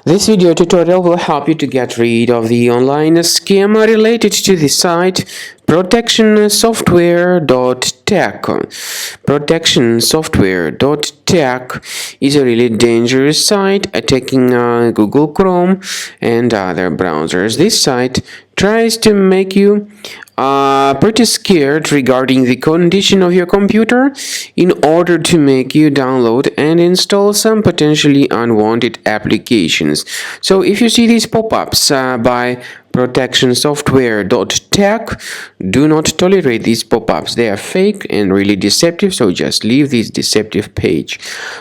This video tutorial will help you to get rid of the online scam related to the site Protectionsoftware.tech. Protectionsoftware.tech is a really dangerous site attacking Google Chrome and other browsers. This site tries to make you pretty scared regarding the condition of your computer in order to make you download and install some potentially unwanted applications. So if you see these pop-ups by Protectionsoftware.tech, do not tolerate these pop-ups. They are fake and really deceptive, so just leave this deceptive page.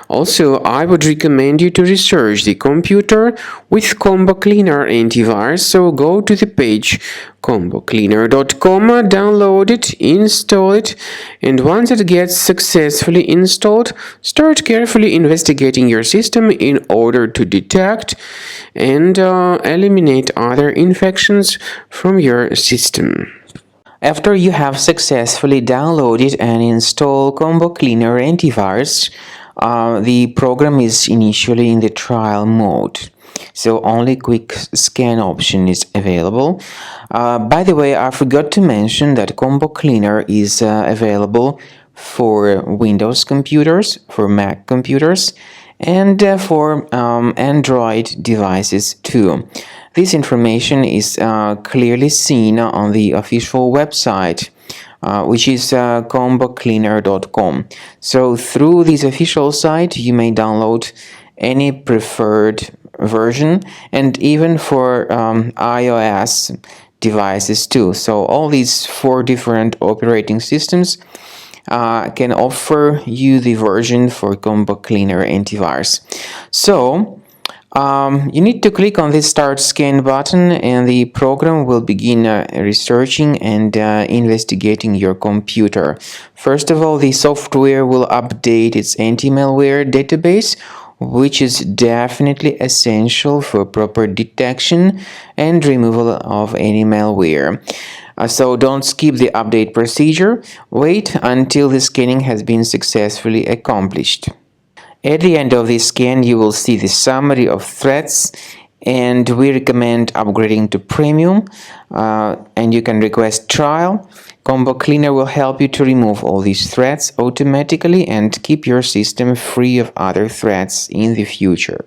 Also, I would recommend you to research the computer with Combo Cleaner antivirus, so go to the page combocleaner.com, download it, install it, and once it gets successfully installed, start carefully investigating your system in order to detect and eliminate other infections from your system. After you have successfully downloaded and installed Combo Cleaner antivirus, the program is initially in the trial mode. So only quick scan option is available. By the way, I forgot to mention that Combo Cleaner is available for Windows computers, for Mac computers, and for Android devices too. This information is clearly seen on the official website, which is combocleaner.com. So through this official site, you may download any preferred version, and even for iOS devices too. So all these 4 different operating systems can offer you the version for Combo Cleaner antivirus. So you need to click on the Start Scan button, and the program will begin researching and investigating your computer. First of all, the software will update its anti-malware database, which is definitely essential for proper detection and removal of any malware. So don't skip the update procedure. Wait until the scanning has been successfully accomplished. At the end of the scan, you will see the summary of threats, and we recommend upgrading to Premium, and you can request trial. Combo Cleaner will help you to remove all these threats automatically and keep your system free of other threats in the future.